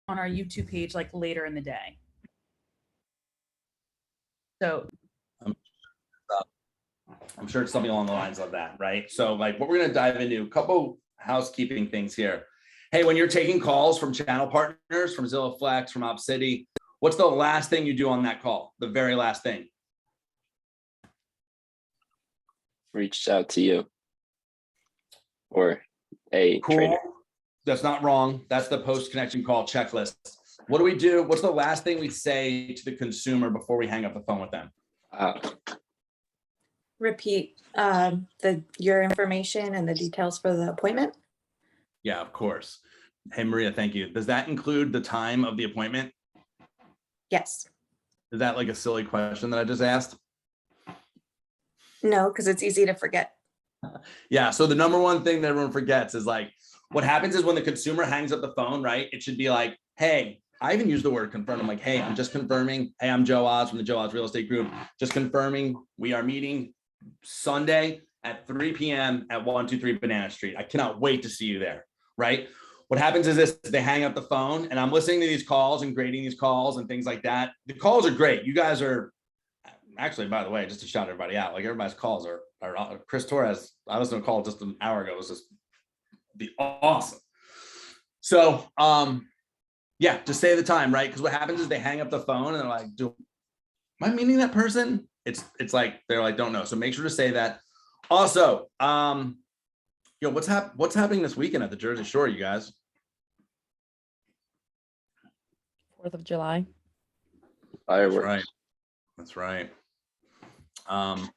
on our YouTube page like later in the day. So I'm sure it's something along the lines of that, right? So like what we're going to dive into, a couple housekeeping things here. Hey, when you're taking calls from channel partners, from Zillow Flex, from OpCity, what's the last thing you do on that call? The very last thing. Reached out to you or a trainer. That's not wrong. That's the post-connection call checklist. What do we do? What's the last thing we say to the consumer before we hang up the phone with them? Repeat your information and the details for the appointment. Yeah, of course. Hey, Maria, thank you. Does that include the time of the appointment? Yes. Is that like a silly question that I just asked? No, because it's easy to forget. Yeah. So the number one thing that everyone forgets is like, what happens is when the consumer hangs up the phone, right? It should be like, hey, I even use the word confirm. I'm like, hey, I'm just confirming. Hey, I'm Joe Oz from the Joe Oz Real Estate Group. Just confirming we are meeting Sunday at 3 p.m. at 123 Banana Street. I cannot wait to see you there, right? What happens is this, they hang up the phone and I'm listening to these calls and grading these calls and things like that. The calls are great. You guys are actually, by the way, just to shout everybody out, like everybody's calls are Chris Torres. I was going to call just an hour ago. It was just be awesome. So, yeah, just say the time, right? Because what happens is they hang up the phone and they're like, am I meeting that person? It's like, they're like, don't know. So make sure to say that. Also, what's happening this weekend at the Jersey Shore, you guys? 4th of July. Fireworks. That's right. I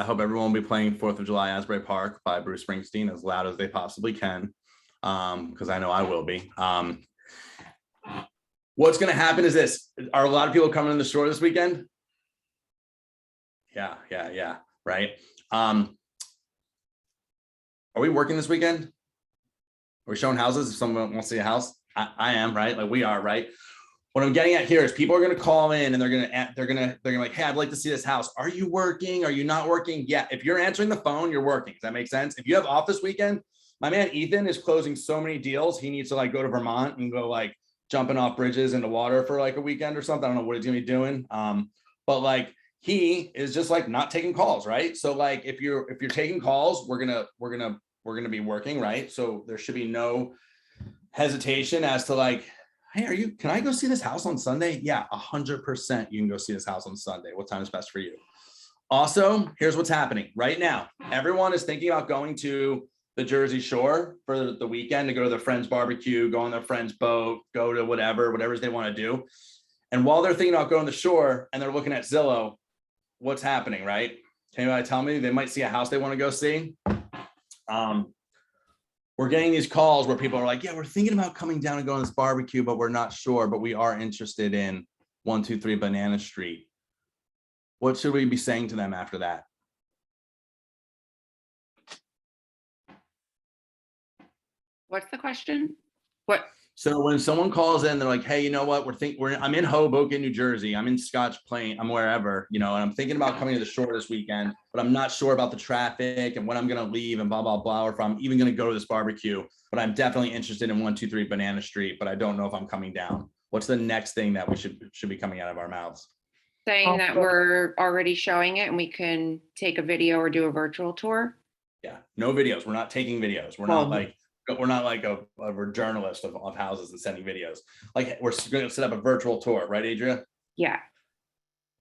hope everyone will be playing 4th of July Asbury Park by Bruce Springsteen as loud as they possibly can, because I know I will be. What's going to happen is this. Are a lot of people coming in the store this weekend? Yeah, right. Are we working this weekend? Are we showing houses if someone wants to see a house? I am, right? Like we are, right? What I'm getting at here is people are going to call in and they're going to like, hey, I'd like to see this house. Are you working? Are you not working? Yeah. If you're answering the phone, you're working. Does that make sense? If you have off this weekend, my man Ethan is closing so many deals. He needs to like go to Vermont and go like jumping off bridges into water for like a weekend or something. I don't know what he's going to be doing. But like he is just like not taking calls, right? So like if you're taking calls, we're gonna be working, right? So there should be no hesitation as to like, hey, can I go see this house on Sunday? Yeah, 100% you can go see this house on Sunday. What time is best for you? Also, here's what's happening right now. Everyone is thinking about going to the Jersey Shore for the weekend to go to their friend's barbecue, go on their friend's boat, go to whatever they want to do. And while they're thinking about going to the shore and they're looking at Zillow, what's happening, right? Can anybody tell me? They might see a house they want to go see. We're getting these calls where people are like, yeah, we're thinking about coming down and going to this barbecue, but we're not sure, but we are interested in 123 Banana Street. What should we be saying to them after that? What's the question? What? So when someone calls in, they're like, hey, you know what? I'm in Hoboken, New Jersey. I'm in Scotch Plain. I'm wherever, and I'm thinking about coming to the shore this weekend, but I'm not sure about the traffic and when I'm going to leave and blah, blah, blah, or if I'm even going to go to this barbecue, but I'm definitely interested in 123 Banana Street, but I don't know if I'm coming down. What's the next thing that we should be coming out of our mouths? Saying that we're already showing it and we can take a video or do a virtual tour? Yeah, no videos. We're not taking videos. We're not like a journalist of houses and sending videos. Like we're going to set up a virtual tour, right, Adria? Yeah.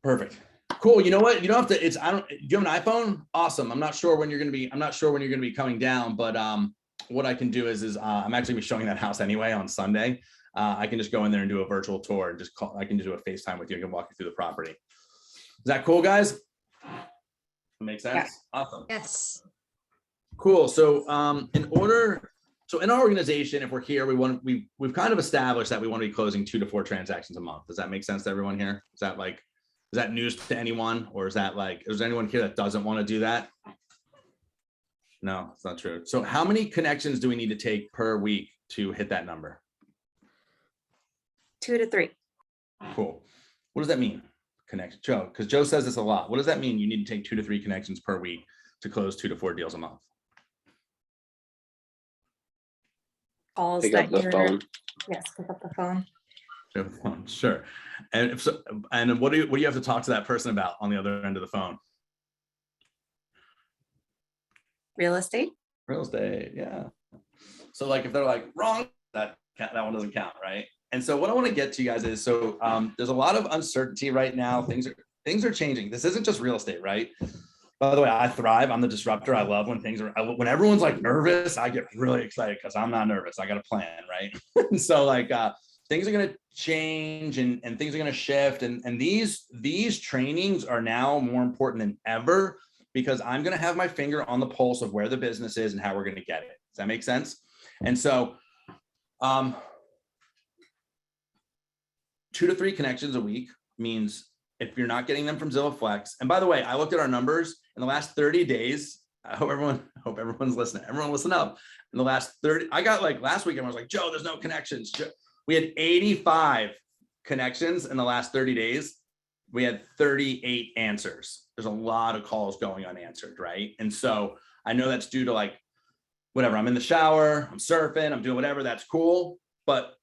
Perfect. Cool. You know what? You don't have to. Do you have an iPhone? Awesome. I'm not sure when you're going to be coming down, but what I can do is I'm actually showing that house anyway on Sunday. I can just go in there and do a virtual tour and just call. I can just do a FaceTime with you. I can walk you through the property. Is that cool, guys? That makes sense. Yeah. Awesome. Yes. Cool. So So in our organization, if we're here, we've kind of established that we want to be closing 2 to 4 transactions a month. Does that make sense to everyone here? Is that news to anyone, or is there anyone here that doesn't want to do that? No, it's not true. So how many connections do we need to take per week to hit that number? 2 to 3. Cool. What does that mean? Connection, Joe, because Joe says this a lot. What does that mean? You need to take 2 to 3 connections per week to close 2 to 4 deals a month. calls Pick that up the you're, phone. yes, pick up the phone. Sure. And if so, and what do you have to talk to that person about on the other end of the phone? Real estate? Real estate, yeah. So like if they're like wrong, that one doesn't count, right? And so what I want to get to you guys is, so there's a lot of uncertainty right now. Things are changing. This isn't just real estate, right? By the way, I thrive. I'm the disruptor. I love when when everyone's like nervous, I get really excited because I'm not nervous. I got a plan, right? And so like things are going to change and things are going to shift. And these trainings are now more important than ever because I'm going to have my finger on the pulse of where the business is and how we're going to get it. Does that make sense? And so 2 to 3 connections a week means if you're not getting them from Zillow Flex, and by the way, I looked at our numbers in the last 30 days. I hope everyone's listening. Everyone listen up. In the last 30, I got like last week, I was like, Joe, there's no connections. We had 85 connections in the last 30 days. We had 38 answers. There's a lot of calls going unanswered, right? And so I know that's due to like, whatever, I'm in the shower, I'm surfing, I'm doing whatever, that's cool. But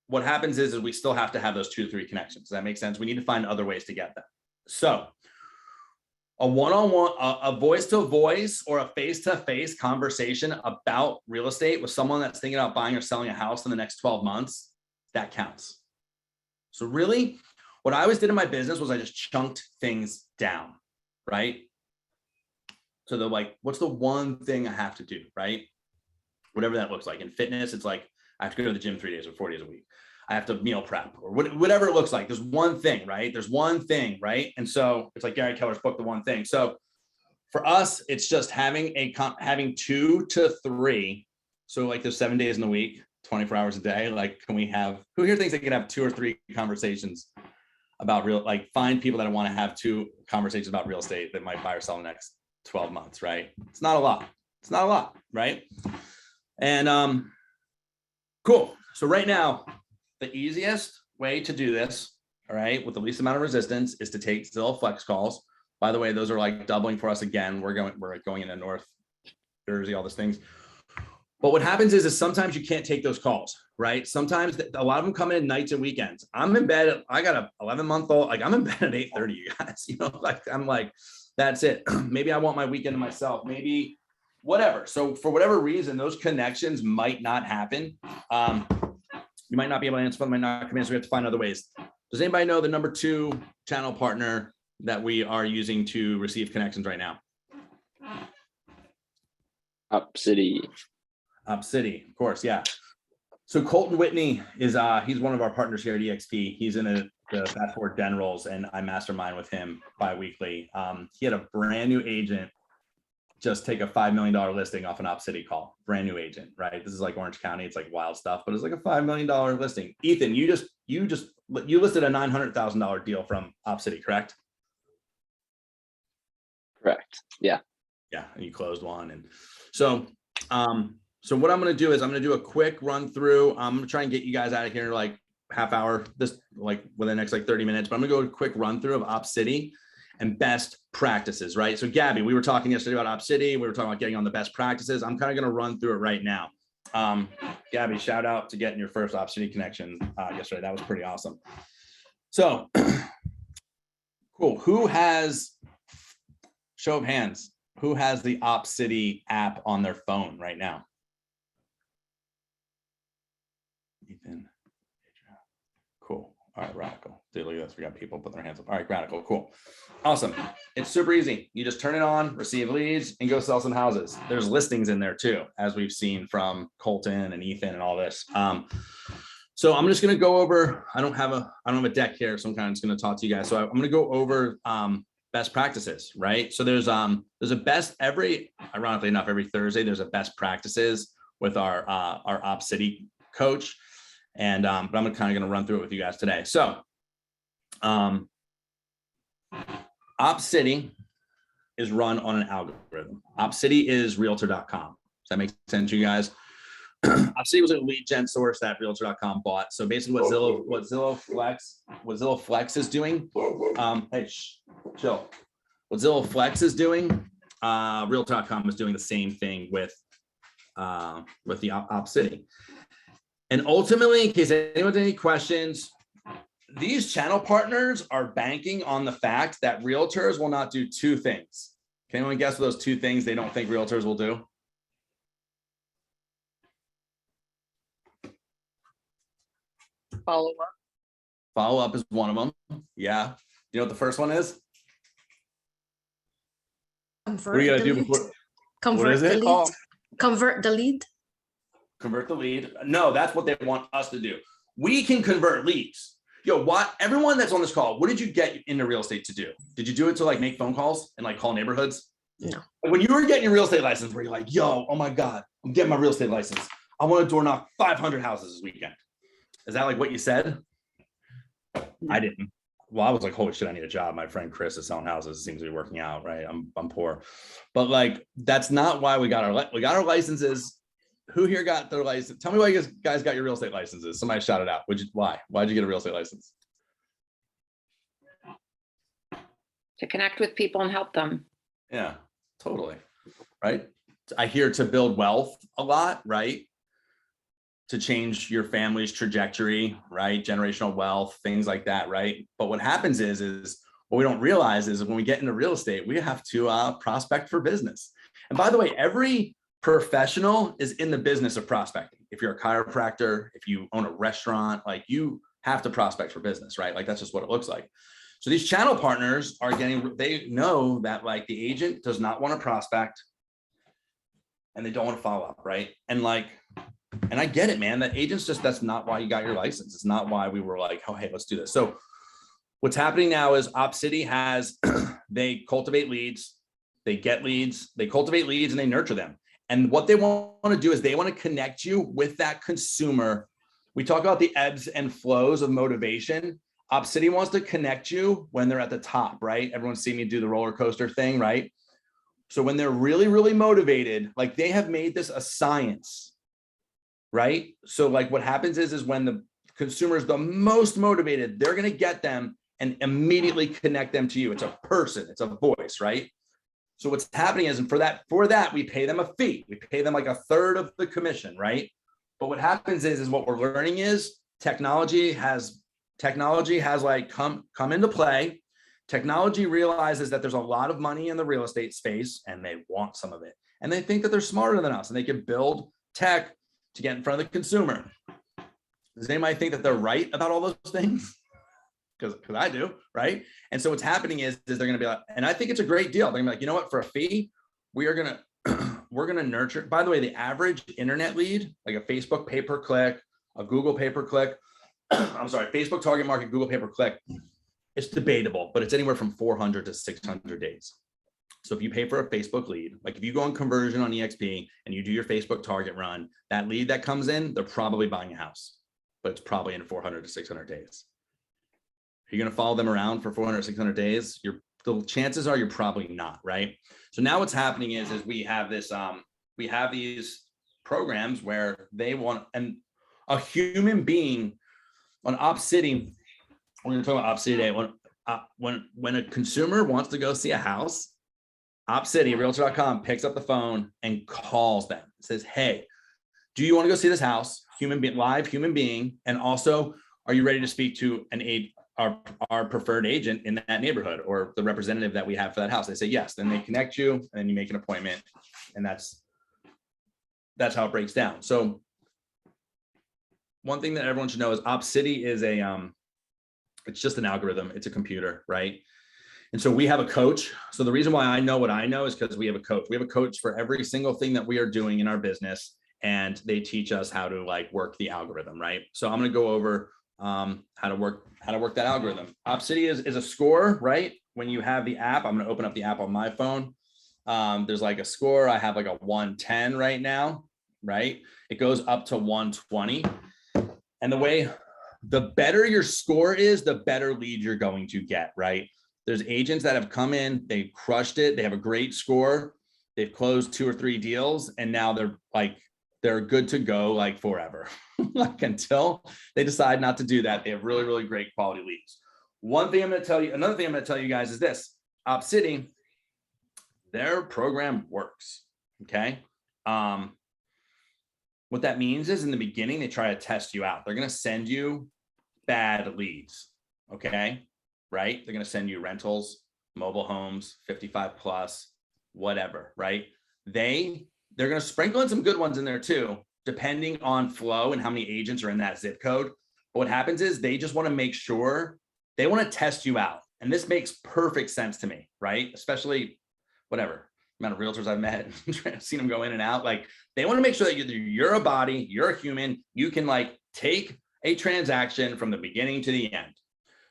what happens is we still have to have those 2 to 3 connections. Does that make sense? We need to find other ways to get them. So a one-on-one, a voice-to-voice or a face-to-face conversation about real estate with someone that's thinking about buying or selling a house in the next 12 months, that counts. So really, what I always did in my business was I just chunked things down, right? So they're like, what's the one thing I have to do, right? Whatever that looks like. In fitness, it's like, I have to go to the gym 3 days or 4 days a week. I have to meal prep or whatever it looks like. There's one thing, right? There's one thing, right? And so it's like Gary Keller's book, The One Thing. So for us, it's just having 2 to 3. So like there's 7 days in the week, 24 hours a day. Like, can we have, who here thinks they can have 2 or 3 conversations about find people that want to have 2 conversations about real estate that might buy or sell in the next 12 months, right? It's not a lot. It's not a lot, right? And cool. So right now, the easiest way to do this, all right, with the least amount of resistance is to take Zillow Flex calls. By the way, those are like doubling for us again. We're going into North Jersey, all those things. But what happens is sometimes you can't take those calls, right? Sometimes a lot of them come in nights and weekends. I'm in bed. I got a 11-month-old. Like I'm in bed at 8:30, you guys. You know, like I'm like, that's it. Maybe I want my weekend to myself. Maybe whatever. So for whatever reason, those connections might not happen. You might not be able to answer them, might not come in, so we have to find other ways. Does anybody know the number 2 channel partner that we are using to receive connections right now? Up City. Up City, of course, yeah. So Colton Whitney is he's one of our partners here at EXP. He's in the Fast Forward Den roles, and I mastermind with him bi-weekly. He had a brand new agent just take a $5 million listing off an Op City call. Brand new agent, right? This is like Orange County. It's like wild stuff, but it's like a $5 million listing. Ethan, you listed a $900,000 deal from Op City, correct? Correct. Yeah. Yeah, and you closed one. And so, so what I'm going to do is I'm going to do a quick run through. I'm going to try and get you guys out of here in like half hour, this like within the next like 30 minutes, but I'm going to go a quick run through of Op City and best practices, right? So Gabby, we were talking yesterday about Op City. We were talking about getting on the best practices. I'm kind of going to run through it right now. Gabby, shout out to getting your first Op City connection yesterday. That was pretty awesome. So cool. Who has, show of hands, who has the Op City app on their phone right now? Ethan. Cool. All right, Radical. Look at this. We got people putting their hands up. All right, Radical. Cool. Awesome. It's super easy. You just turn it on, receive leads, and go sell some houses. There's listings in there too, as we've seen from Colton and Ethan and all this. So I'm just going to go over, I don't have a deck here, so I'm kind of just going to talk to you guys. So I'm going to go over best practices, right? So there's a best ironically enough, every Thursday, there's a best practices with our Op City coach. And but I'm kind of going to run through it with you guys today. So Op City is run on an algorithm. Op City is realtor.com. Does that make sense to you guys? Op City was a lead gen source that realtor.com bought. So basically what Zillow Flex is doing, hey, chill. What Zillow Flex is doing, realtor.com is doing the same thing with with the Op City. And ultimately, in case anyone has any questions, these channel partners are banking on the fact that realtors will not do two things. Can anyone guess what those two things they don't think realtors will do? Follow up. Follow up is one of them. Yeah. You know what the first one is? What are you gonna do before? Convert is the it? lead. Oh. Convert the lead. Convert the lead? No, that's what they want us to do. We can convert leads. Yo, what? Everyone that's on this call, what did you get into real estate to do? Did you do it to like make phone calls and like call neighborhoods? No. When you were getting your real estate license, where you're like, yo, oh my God, I'm getting my real estate license. I want to door knock 500 houses this weekend. Is that like what you said? I didn't. Well, I was like, holy shit, I need a job. My friend Chris is selling houses. It seems to be working out, right? I'm poor. But like, that's not why we got our licenses. Who here got their license? Tell me why you guys got your real estate licenses. Somebody shout it out. Why? Why'd you get a real estate license? To connect with people and help them. Yeah, totally. Right. I hear to build wealth a lot, right? To change your family's trajectory, right? Generational wealth, things like that, right? But what happens is what we don't realize is when we get into real estate, we have to prospect for business. And by the way, every professional is in the business of prospecting. If you're a chiropractor, if you own a restaurant, like you have to prospect for business, right? Like that's just what it looks like. So these channel partners are they know that like the agent does not want to prospect and they don't want to follow up, right? And I get it, man, that agents that's not why you got your license. It's not why we were like, oh, hey, let's do this. So what's happening now is Op City has, they cultivate leads, they get leads, they cultivate leads and they nurture them. And what they want to do is they want to connect you with that consumer. We talk about the ebbs and flows of motivation. Op City wants to connect you when they're at the top, right? Everyone's seen me do the roller coaster thing, right? So when they're really, really motivated, like they have made this a science, right? So like what happens is when the consumer is the most motivated, they're going to get them and immediately connect them to you. It's a person, it's a voice, right? So what's happening is, and for that, we pay them a fee. We pay them like a third of the commission, right? But what happens is what we're learning is technology has like come into play. Technology realizes that there's a lot of money in the real estate space and they want some of it. And they think that they're smarter than us and they can build tech to get in front of the consumer. Does anybody think that they're right about all those things? Because I do, right? And so what's happening is they're going to be like, and I think it's a great deal. They're going to be like, you know what, for a fee, we're going to nurture. By the way, the average internet lead, like a Facebook pay-per-click, a Google pay-per-click, I'm sorry, Facebook target market, Google pay-per-click, it's debatable, but it's anywhere from 400 to 600 days. So if you pay for a Facebook lead, like if you go on conversion on EXP and you do your Facebook target run, that lead that comes in, they're probably buying a house, but it's probably in 400 to 600 days. Are you going to follow them around for 400, 600 days? The chances are you're probably not, right? So now what's happening is we have this, we have these programs where they want, and a human being on Op City, we're going to talk about Op City today. When a consumer wants to go see a house, Op City, realtor.com picks up the phone and calls them. It says, hey, do you want to go see this house? Live human being. And also, are you ready to speak to our preferred agent in that neighborhood or the representative that we have for that house? They say yes. Then they connect you and then you make an appointment. And that's how it breaks down. So one thing that everyone should know is Op City is it's just an algorithm. It's a computer, right? And so we have a coach. So the reason why I know what I know is because we have a coach. We have a coach for every single thing that we are doing in our business. And they teach us how to like work the algorithm, right? So I'm going to go over how to work that algorithm. Op City is a score, right? When you have the app, I'm going to open up the app on my phone. There's like a score. I have like a 110 right now, right? It goes up to 120. And the better your score is, the better lead you're going to get, right? There's agents that have come in, they crushed it. They have a great score. They've closed 2 or 3 deals. And now they're good to go like forever. Like until they decide not to do that, they have really, really great quality leads. Another thing I'm going to tell you guys is this: Op City, their program works. Okay. What that means is in the beginning, they try to test you out. They're going to send you bad leads. Okay. Right. They're going to send you rentals, mobile homes, 55 plus, whatever. Right. They're going to sprinkle in some good ones in there too, depending on flow and how many agents are in that zip code. But what happens is they just want to make sure they want to test you out. And this makes perfect sense to me. Right. Especially whatever amount of realtors I've met, seen them go in and out. Like they want to make sure that you're a body, you're a human, you can like take a transaction from the beginning to the end.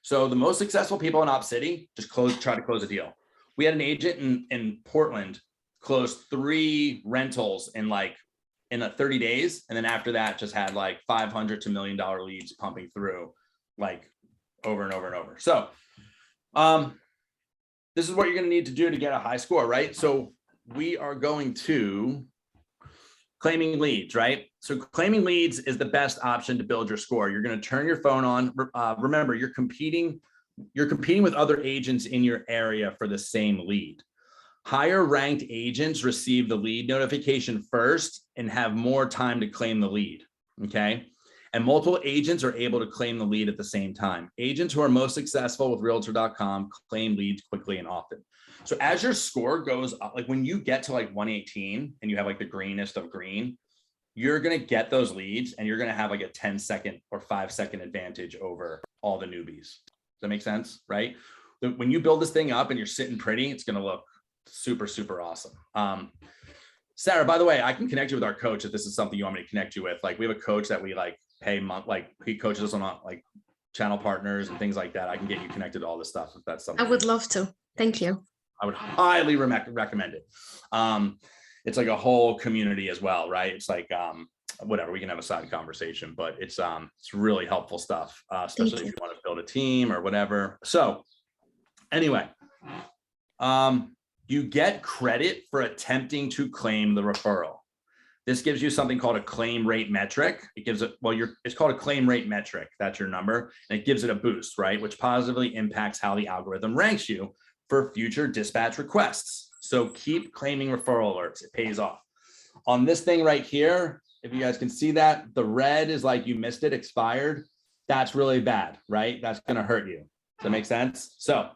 So the most successful people in Op City just try to close a deal. We had an agent in Portland close 3 rentals in 30 days. And then after that, just had like $500 to $1 million leads pumping through like over and over and over. So, this is what you're going to need to do to get a high score, right? So we are going to claiming leads, right? So claiming leads is the best option to build your score. You're going to turn your phone on. Remember, you're competing with other agents in your area for the same lead. Higher ranked agents receive the lead notification first and have more time to claim the lead, okay? And multiple agents are able to claim the lead at the same time. Agents who are most successful with Realtor.com claim leads quickly and often. So as your score goes up, like when you get to like 118 and you have like the greenest of green, you're going to get those leads and you're going to have like a 10-second or 5-second advantage over all the newbies. Does that make sense? Right? When you build this thing up and you're sitting pretty, it's going to look super, super awesome. Sarah, by the way, I can connect you with our coach if this is something you want me to connect you with. Like we have a coach that we like pay month, like he coaches us on like channel partners and things like that. I can get you connected to all this stuff if that's something. I would love to. Thank you. I would highly recommend it. It's like a whole community as well, right? It's like whatever, we can have a side conversation, but it's really helpful stuff, especially if you want to build a team or whatever. So anyway, you get credit for attempting to claim the referral. This gives you something called a claim rate metric. It gives it, it's called a claim rate metric. That's your number. And it gives it a boost, right? Which positively impacts how the algorithm ranks you for future dispatch requests. So keep claiming referral alerts. It pays off. On this thing right here, if you guys can see that, the red is like you missed it, expired. That's really bad, right? That's going to hurt you. Does that make sense? So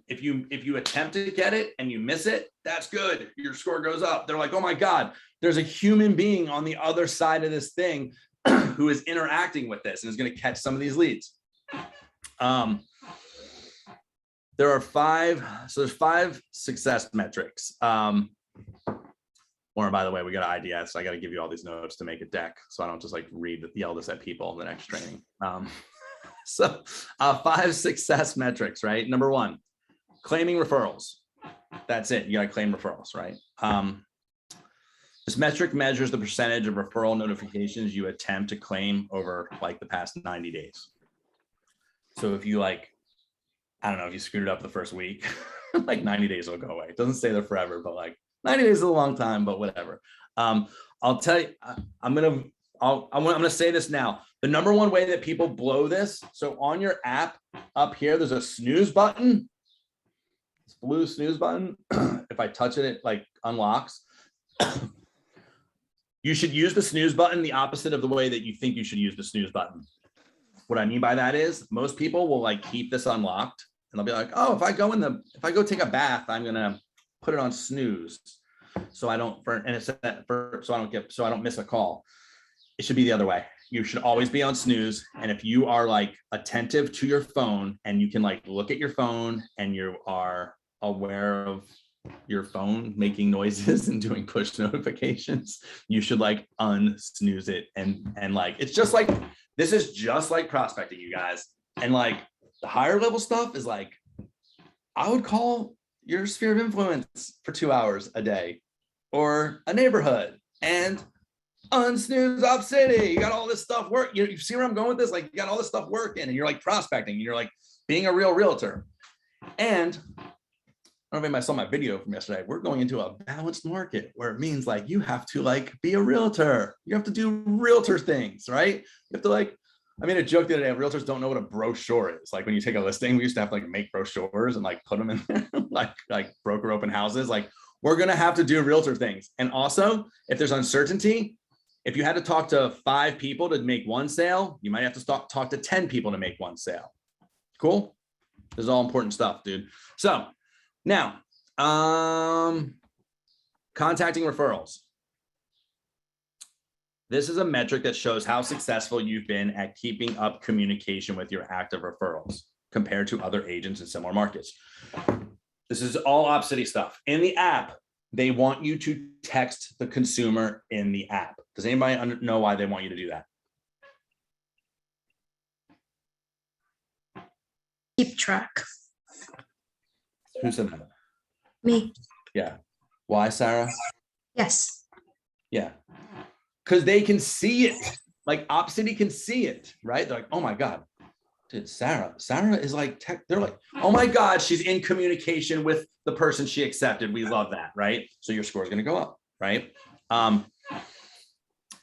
if you attempt to get it and you miss it, that's good. Your score goes up. They're like, oh my God, there's a human being on the other side of this thing who is interacting with this and is going to catch some of these leads. There are 5. So there's 5 success metrics. Lauren, by the way, we got an IDS. So I got to give you all these notes to make a deck so I don't just like yell this at people in the next training. So 5 success metrics, right? Number 1, claiming referrals. That's it. You got to claim referrals, right? This metric measures the percentage of referral notifications you attempt to claim over like the past 90 days. So if you like, I don't know, if you screwed it up the first week, like 90 days will go away. It doesn't stay there forever, but like 90 days is a long time, but whatever. I'll tell you, I'm going to say this now. The number one way that people blow this. So on your app up here, there's a snooze button. This blue snooze button. If I touch it, it like unlocks. You should use the snooze button the opposite of the way that you think you should use the snooze button. What I mean by that is most people will like keep this unlocked and they'll be like, oh, if I go take a bath, I'm going to put it on snooze. So I don't miss a call. It should be the other way. You should always be on snooze. And if you are like attentive to your phone and you can like look at your phone and you are aware of your phone making noises and doing push notifications, you should like unsnooze it. And like, it's just like, this is just like prospecting, you guys. And like the higher level stuff is like, I would call your sphere of influence for 2 hours a day or a neighborhood and unsnooze Op City. You got all this stuff work. You see where I'm going with this? Like you got all this stuff working and you're like prospecting and you're like being a real realtor. And I don't know if anybody saw my video from yesterday. We're going into a balanced market where it means like you have to like be a realtor. You have to do realtor things, right? You have to like, I mean, a joke the other day, realtors don't know what a brochure is. Like when you take a listing, we used to have to like make brochures and like put them in there, like broker open houses. Like we're going to have to do realtor things. And also if there's uncertainty, if you had to talk to 5 people to make one sale, you might have to talk to 10 people to make one sale. Cool. This is all important stuff, dude. So now, contacting referrals. This is a metric that shows how successful you've been at keeping up communication with your active referrals compared to other agents in similar markets. This is all OpCity stuff. In the app, they want you to text the consumer in the app. Does anybody know why they want you to do that? Keep track. Who said that? Me. Yeah. Why, Sarah? Yes. Yeah. Because they can see it. Like OpCity can see it, right? They're like, oh my God, dude, Sarah is like, they're like, oh my God, she's in communication with the person she accepted. We love that, right? So your score is going to go up, right?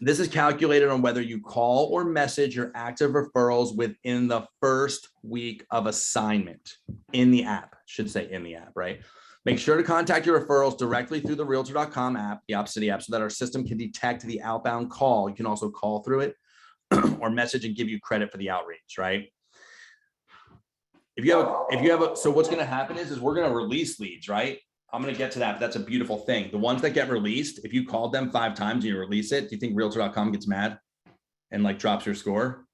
This is calculated on whether you call or message your active referrals within the first week of assignment in the app. Should say in the app, right? Make sure to contact your referrals directly through the Realtor.com app, the OpCity app, so that our system can detect the outbound call. You can also call through it or message and give you credit for the outreach, right? If you have a, so what's going to happen is we're going to release leads, right? I'm going to get to that, but that's a beautiful thing. The ones that get released, if you called them 5 times and you release it, do you think Realtor.com gets mad and like drops your score?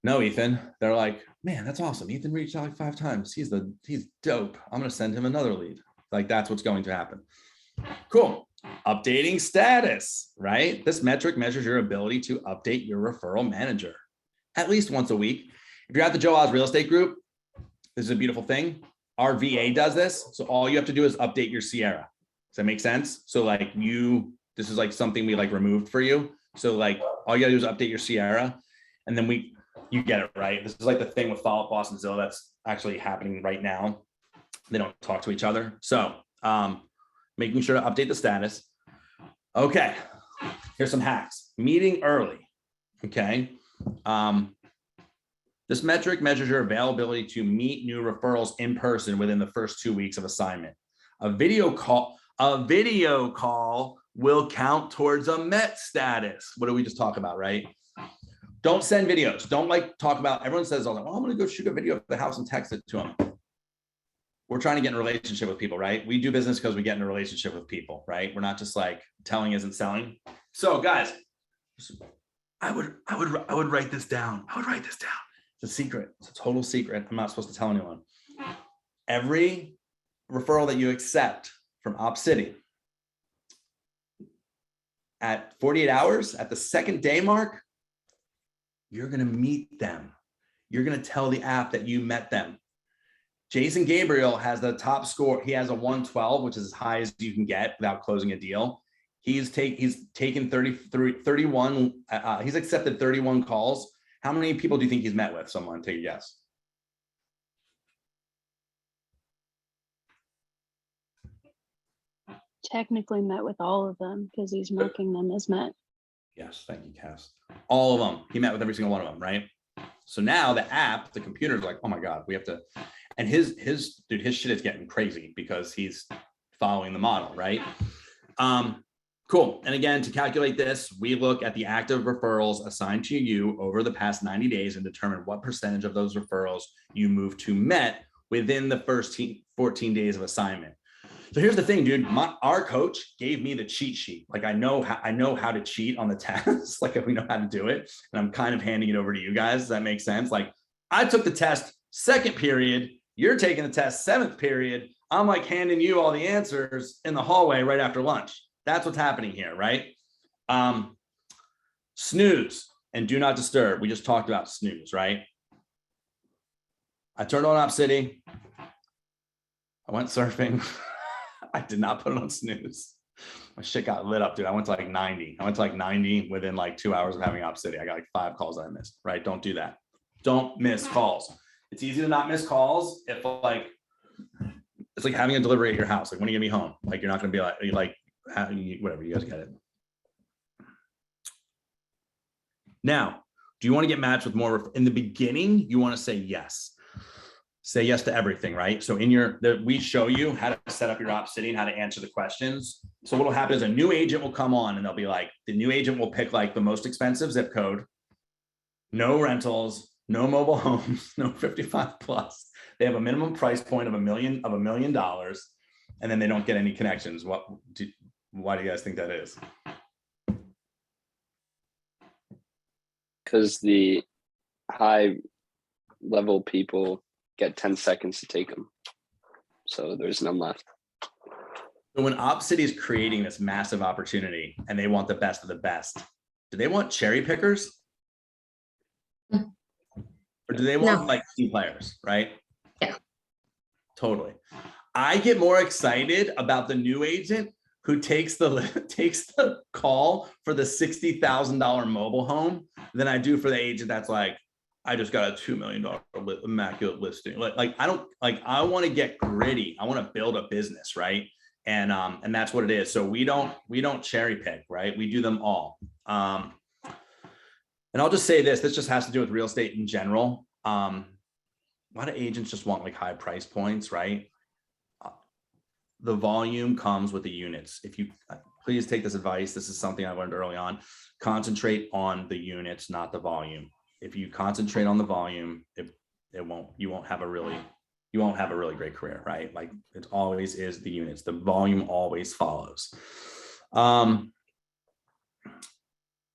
No, Ethan. They're like, man, that's awesome. Ethan reached out like 5 times. He's dope. I'm going to send him another lead. Like that's what's going to happen. Cool. Updating status, right? This metric measures your ability to update your referral manager at least once a week. If you're at the Joe Oz Real Estate Group, this is a beautiful thing. Our VA does this. So all you have to do is update your Sierra. Does that make sense? So like this is like something we like removed for you. So like all you gotta do is update your Sierra and then you get it right. This is like the thing with Follow Up Boss and Zillow that's actually happening right now. They don't talk to each other. So making sure to update the status. Okay, here's some hacks. Meeting early, okay? This metric measures your availability to meet new referrals in person within the first 2 weeks of assignment. A video call will count towards a met status. What did we just talk about, right? Don't send videos. Don't like talk about, everyone says, oh, I'm going to go shoot a video of the house and text it to them. We're trying to get in a relationship with people, right? We do business because we get in a relationship with people, right? We're not just like telling isn't selling. So guys, I would write this down. I would write this down. It's a secret. It's a total secret. I'm not supposed to tell anyone. Every referral that you accept from OpCity at 48 hours, at the second day mark, you're going to meet them. You're going to tell the app that you met them. Jason Gabriel has the top score. He has a 112, which is as high as you can get without closing a deal. He's taken 31. He's accepted 31 calls. How many people do you think he's met with? Someone, take a guess. Technically met with all of them because he's marking them as met. Yes, thank you, Cass. All of them. He met with every single one of them, right? So now the app, the computer's like, oh my God, we have to, and his shit is getting crazy because he's following the model, right? Cool. And again, to calculate this, we look at the active referrals assigned to you over the past 90 days and determine what percentage of those referrals you move to met within the first 14 days of assignment. So here's the thing, dude. Our coach gave me the cheat sheet. Like I know how to cheat on the test. Like we know how to do it. And I'm kind of handing it over to you guys. Does that make sense? Like I took the test 2nd period. You're taking the test 7th period. I'm like handing you all the answers in the hallway right after lunch. That's what's happening here, right? Snooze and do not disturb. We just talked about snooze, right? I turned on OpCity. I went surfing. I did not put it on snooze. My shit got lit up, dude. I went to like 90. I went to like 90 within like 2 hours of having OpCity. I got like 5 calls that I missed, right? Don't do that. Don't miss calls. It's easy to not miss calls if like, it's like having a delivery at your house. Like when are you gonna be home? Like you're not gonna be like whatever, you guys get it. Now, do you want to get matched with more? In the beginning, you want to say yes. Say yes to everything, right? So we show you how to set up your OpCity and how to answer the questions. So what'll happen is a new agent will come on and they'll be like, the new agent will pick like the most expensive zip code, no rentals, no mobile homes, no 55 plus. They have a minimum price point of $1 million, and then they don't get any connections. Why do you guys think that is? Because the high level people get 10 seconds to take them. So there's none left. So when Op City is creating this massive opportunity and they want the best of the best, do they want cherry pickers? Or do they want No. like team players, right? Yeah. Totally. I get more excited about the new agent who takes the call for the $60,000 mobile home than I do for the agent that's like, I just got a $2 million immaculate listing. Like I want to get gritty. I want to build a business, right? And that's what it is. So we don't cherry pick, right? We do them all. And I'll just say this just has to do with real estate in general. A lot of agents just want like high price points, right? The volume comes with the units. If you please take this advice, this is something I learned early on. Concentrate on the units, not the volume. If you concentrate on the volume, you won't have a really great career, right? Like it always is the units. The volume always follows.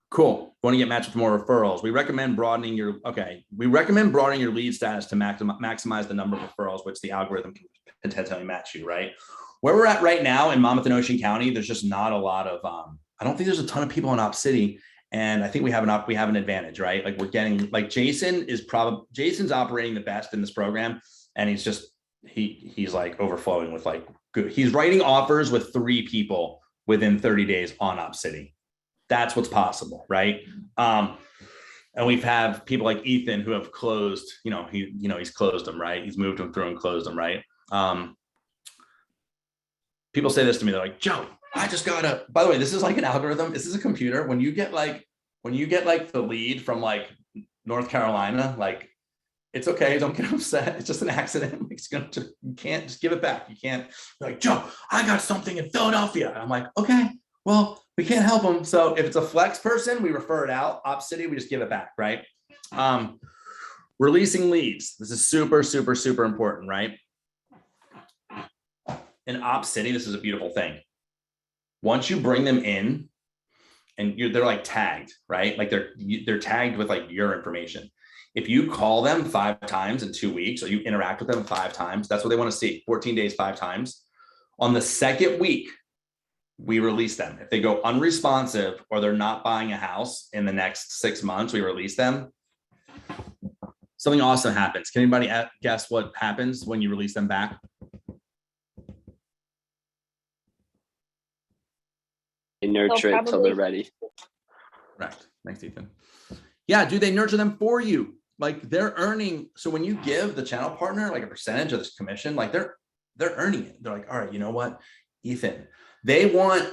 Cool. Want to get matched with more referrals? We recommend broadening your lead status to maximize the number of referrals, which the algorithm can potentially match you, right? Where we're at right now in Monmouth and Ocean County, there's just not a lot of, I don't think there's a ton of people in Op City. And I think we have an advantage, right? Like we're getting, like Jason's operating the best in this program. And he's like overflowing with like good. He's writing offers with 3 people within 30 days on Op City. That's what's possible, right? And we've had people like Ethan who have closed, he's closed them, right? He's moved them through and closed them, right? People say this to me, they're like, Joe, I just by the way, this is like an algorithm. This is a computer. When you get like the lead from like North Carolina, like it's okay. Don't get upset. It's just an accident. You can't just give it back. You can't be like, Joe, I got something in Philadelphia. And I'm like, okay, well, we can't help them. So if it's a flex person, we refer it out. Op City, we just give it back, right? Releasing leads. This is super, super, super important, right? In Op City, this is a beautiful thing. Once you bring them in and they're like tagged, right? Like they're tagged with like your information. If you call them 5 times in 2 weeks, or you interact with them 5 times, that's what they want to see. 14 days, 5 times. On the second week, we release them. If they go unresponsive or they're not buying a house in the next 6 months, we release them. Something awesome happens. Can anybody guess what happens when you release them back? They nurture it till they're ready. Correct. Thanks, Ethan. Yeah, dude, they nurture them for you. Like they're earning. So when you give the channel partner like a percentage of this commission, like they're earning it. They're like, all right, you know what, Ethan, they want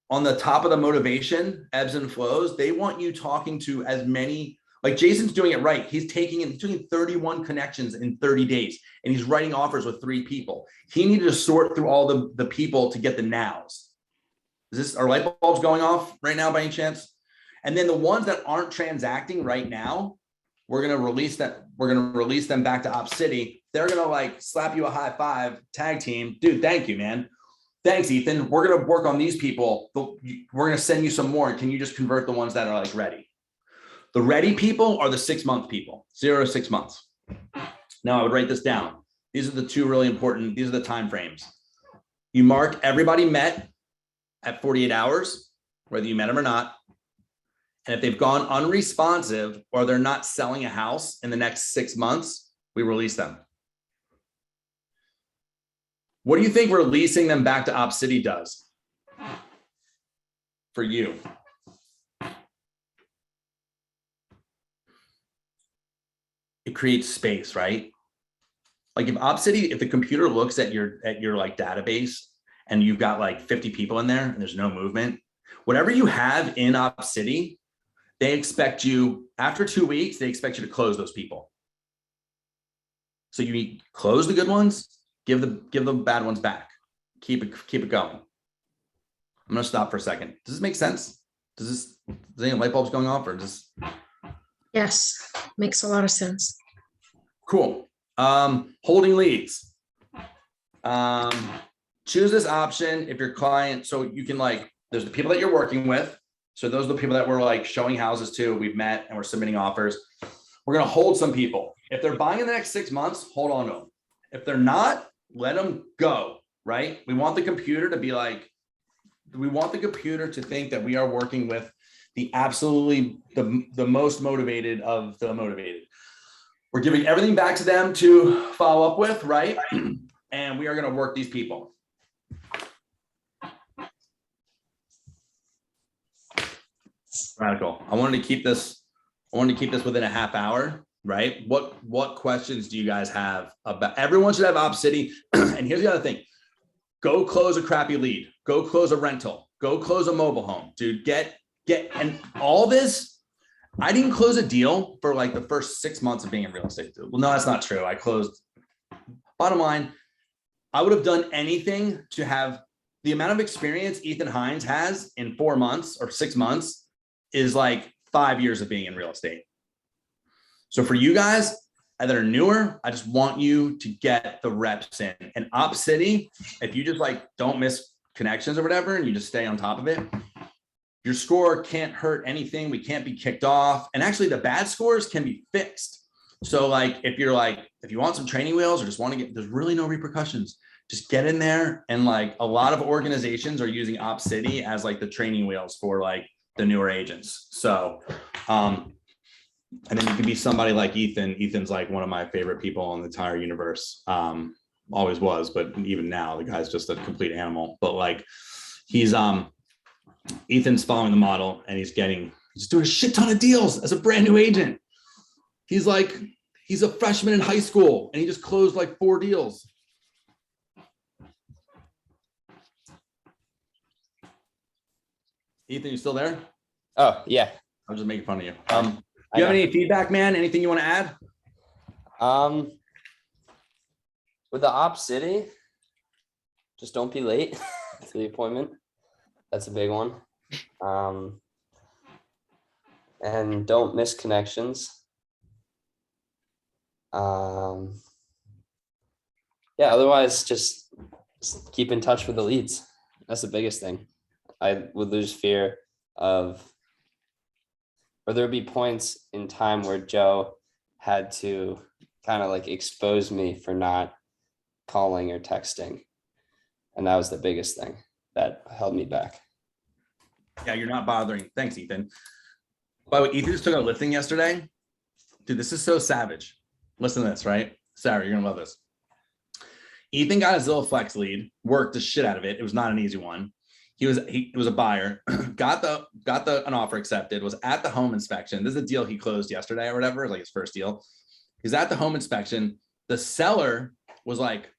on the top of the motivation ebbs and flows. They want you talking to as many, like Jason's doing it right. He's doing 31 connections in 30 days and he's writing offers with 3 people. He needed to sort through all the people to get the nows. Are light bulbs going off right now by any chance? And then the ones that aren't transacting right now, we're going to release that. We're going to release them back to Op City. They're going to like slap you a high five, tag team. Dude, thank you, man. Thanks, Ethan. We're going to work on these people. We're going to send you some more. Can you just convert the ones that are like ready? The ready people are the 6-month people, 0 to 6 months. Now I would write this down. These are the 2 really important. These are the time frames. You mark everybody met at 48 hours, whether you met them or not. And if they've gone unresponsive or they're not selling a house in the next 6 months, we release them. What do you think releasing them back to Op City does for you? It creates space, right? Like if the computer looks at your like database and you've got like 50 people in there and there's no movement, whatever you have in Op City, they expect you after 2 weeks, they expect you to close those people. So you close the good ones, give the bad ones back. Keep it going. I'm gonna stop for a second. Does this make sense? Is any light bulbs going off or just Yes, makes a lot of sense. cool? Holding leads. Choose this option if your client, so you can like, there's the people that you're working with. So those are the people that we're like showing houses to, we've met and we're submitting offers. We're gonna hold some people. If they're buying in the next 6 months, hold on to them. If they're not, let them go, right? We want the computer to be like, we want the computer to think that we are working with the absolutely the most motivated of the motivated. We're giving everything back to them to follow up with, right? And we are going to work these people. Radical. I wanted to keep this within a half hour, right? What questions do you guys have about? Everyone should have OpCity. And here's the other thing. Go close a crappy lead. Go close a rental. Go close a mobile home. Dude, get and all this. I didn't close a deal for like the first 6 months of being in real estate. Well, no, that's not true. I closed. Bottom line, I would have done anything to have the amount of experience Ethan Hines has in 4 months or 6 months is like 5 years of being in real estate. So for you guys that are newer, I just want you to get the reps in. And OpCity, if you just like don't miss connections or whatever, and you just stay on top of it, your score can't hurt anything. We can't be kicked off. And actually the bad scores can be fixed. So like, if you want some training wheels or just want to get, there's really no repercussions. Just get in there. And like a lot of organizations are using OpCity as like the training wheels for like the newer agents. So, and then you can be somebody like Ethan. Ethan's like one of my favorite people in the entire universe. Always was, but even now, the guy's just a complete animal. But like, Ethan's following the model, and he's doing a shit ton of deals as a brand new agent. He's a freshman in high school, and he just closed like 4 deals. Ethan, you still there? Oh, yeah. I'm just making fun of you. Do you have any feedback, man? Anything you want to add? With the OpCity, just don't be late to the appointment. That's a big one. And don't miss connections. Yeah, otherwise just keep in touch with the leads. That's the biggest thing. I would lose fear of, or there would be points in time where Joe had to kind of like expose me for not calling or texting. And that was the biggest thing that held me back. Yeah, you're not bothering. Thanks, Ethan. By the way, Ethan just took a lifting yesterday. Dude, this is so savage. Listen to this, right? Sarah, you're gonna love this. Ethan got his Zillow Flex lead, worked the shit out of it. It was not an easy one. He was a buyer, got an offer accepted, was at the home inspection. This is a deal he closed yesterday or whatever, like his first deal. He's at the home inspection. The seller was like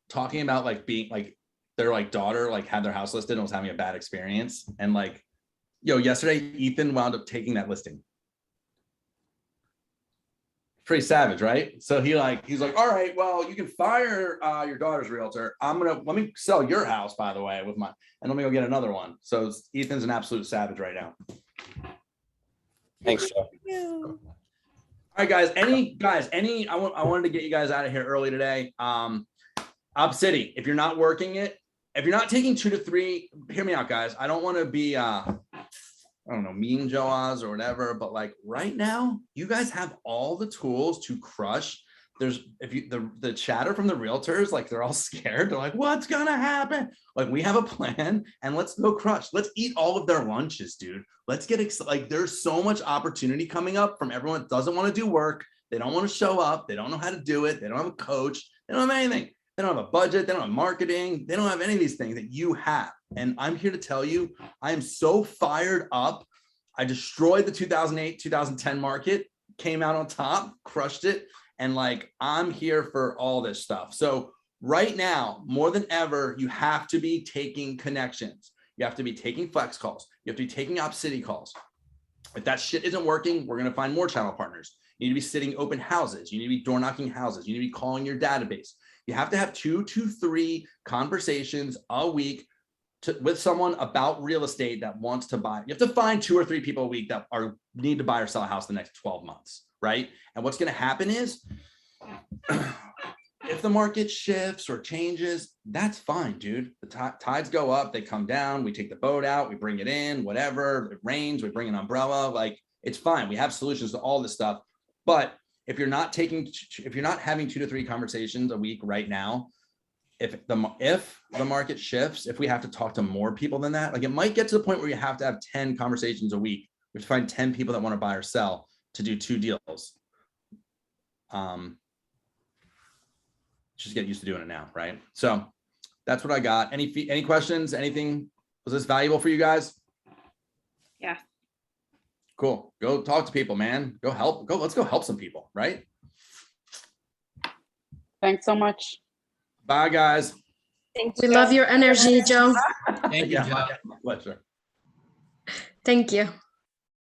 talking about like being like their like daughter like had their house listed and was having a bad experience. And like, yesterday Ethan wound up taking that listing. Pretty savage, right? So he's like, all right, well, you can fire your daughter's realtor. Let me sell your house, by the way, and let me go get another one. So Ethan's an absolute savage right now. Thanks, Joe. All right, guys. I wanted to get you guys out of here early today. OpCity, if you're not working it, if you're not taking 2 to 3, hear me out, guys. I don't want to be I don't know, mean Joe Oz or whatever, but like right now, you guys have all the tools to crush. There's the chatter from the realtors, like they're all scared. They're like, what's gonna happen? Like we have a plan and let's go crush. Let's eat all of their lunches, dude. Let's get like there's so much opportunity coming up from everyone that doesn't want to do work. They don't want to show up. They don't know how to do it. They don't have a coach. They don't have anything. They don't have a budget. They don't have marketing. They don't have any of these things that you have. And I'm here to tell you, I am so fired up. I destroyed the 2008, 2010 market, came out on top, crushed it. And like, I'm here for all this stuff. So right now, more than ever, you have to be taking connections. You have to be taking flex calls. You have to be taking OpCity calls. If that shit isn't working, we're going to find more channel partners. You need to be sitting open houses. You need to be door knocking houses. You need to be calling your database. You have to have 2 to 3 conversations a week with someone about real estate that wants to buy, you have to find 2 or 3 people a week that need to buy or sell a house the next 12 months, right? And what's going to happen is if the market shifts or changes, that's fine, dude. The tides go up, they come down, we take the boat out, we bring it in, whatever, it rains, we bring an umbrella, like it's fine. We have solutions to all this stuff. But if you're not having 2 to 3 conversations a week right now, if the market shifts, if we have to talk to more people than that, like it might get to the point where you have to have 10 conversations a week. We have to find 10 people that want to buy or sell to do 2 deals. Just get used to doing it now, right? So that's what I got. Any questions? Anything? Was this valuable for you guys? Yeah. Cool. Go talk to people, man. Go help. Let's go help some people, right? Thanks so much. Bye, guys. We love your energy, Joe. Thank you. My pleasure. Thank you.